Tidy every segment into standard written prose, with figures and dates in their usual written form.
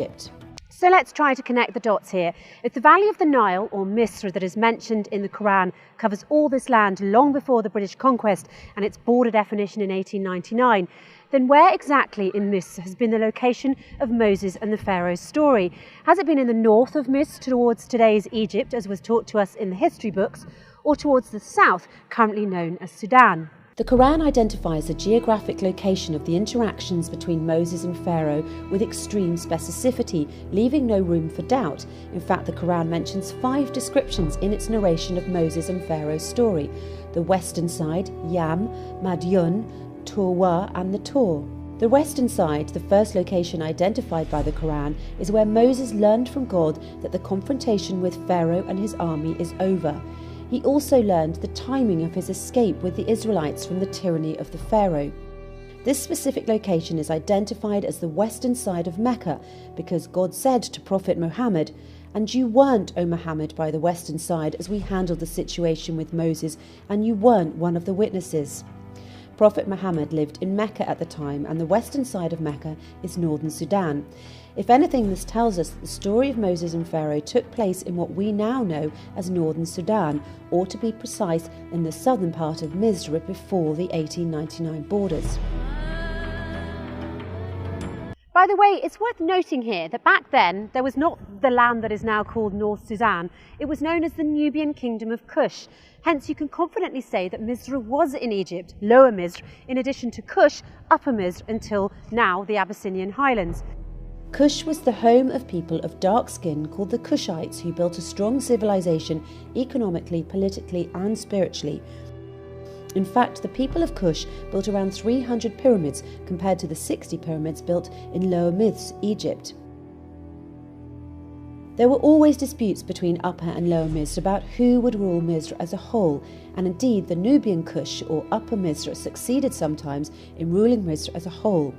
Egypt. So let's try to connect the dots here. If the valley of the Nile, or Misr, that is mentioned in the Quran covers all this land long before the British conquest and its border definition in 1899, then where exactly in Misr has been the location of Moses and the Pharaoh's story? Has it been in the north of Misr towards today's Egypt, as was taught to us in the history books, or towards the south, currently known as Sudan? The Quran identifies the geographic location of the interactions between Moses and Pharaoh with extreme specificity, leaving no room for doubt. In fact, the Quran mentions 5 descriptions in its narration of Moses and Pharaoh's story: the western side, Yam, Madyun, Turwa and the Tor. The western side, the first location identified by the Quran, is where Moses learned from God that the confrontation with Pharaoh and his army is over. He also learned the timing of his escape with the Israelites from the tyranny of the Pharaoh. This specific location is identified as the western side of Mecca because God said to Prophet Muhammad, "And you weren't, O Muhammad, by the western side as we handled the situation with Moses, and you weren't one of the witnesses." Prophet Muhammad lived in Mecca at the time, and the western side of Mecca is northern Sudan. If anything, this tells us that the story of Moses and Pharaoh took place in what we now know as northern Sudan, or to be precise, in the southern part of Misr before the 1899 borders. By the way, it's worth noting here that back then there was not the land that is now called North Sudan. It was known as the Nubian Kingdom of Kush. Hence you can confidently say that Misr was in Egypt, Lower Misr, in addition to Kush, Upper Misr, until now the Abyssinian highlands. Kush was the home of people of dark skin called the Kushites, who built a strong civilization economically, politically and spiritually. In fact, the people of Kush built around 300 pyramids compared to the 60 pyramids built in Lower Misr, Egypt. There were always disputes between Upper and Lower Misr about who would rule Misr as a whole, and indeed the Nubian Kush or Upper Misr succeeded sometimes in ruling Misr as a whole.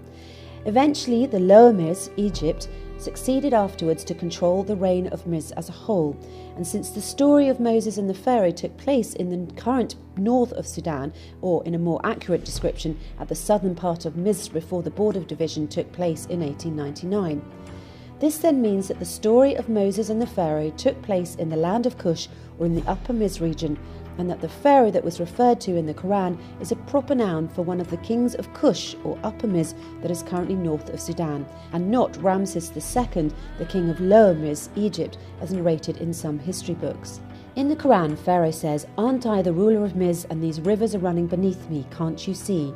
Eventually, the Lower Misr, Egypt, succeeded afterwards to control the reign of Misr as a whole. And since the story of Moses and the Pharaoh took place in the current north of Sudan, or in a more accurate description, at the southern part of Misr before the border division took place in 1899. This then means that the story of Moses and the Pharaoh took place in the land of Kush, or in the Upper Misr region, and that the Pharaoh that was referred to in the Quran is a proper noun for one of the kings of Kush, or Upper Misr, that is currently north of Sudan, and not Ramses II, the king of Lower Misr, Egypt, as narrated in some history books. In the Quran, Pharaoh says, "Aren't I the ruler of Misr, and these rivers are running beneath me, can't you see?"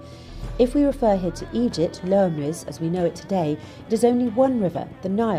If we refer here to Egypt, Lower Misr, as we know it today, it is only one river, the Nile.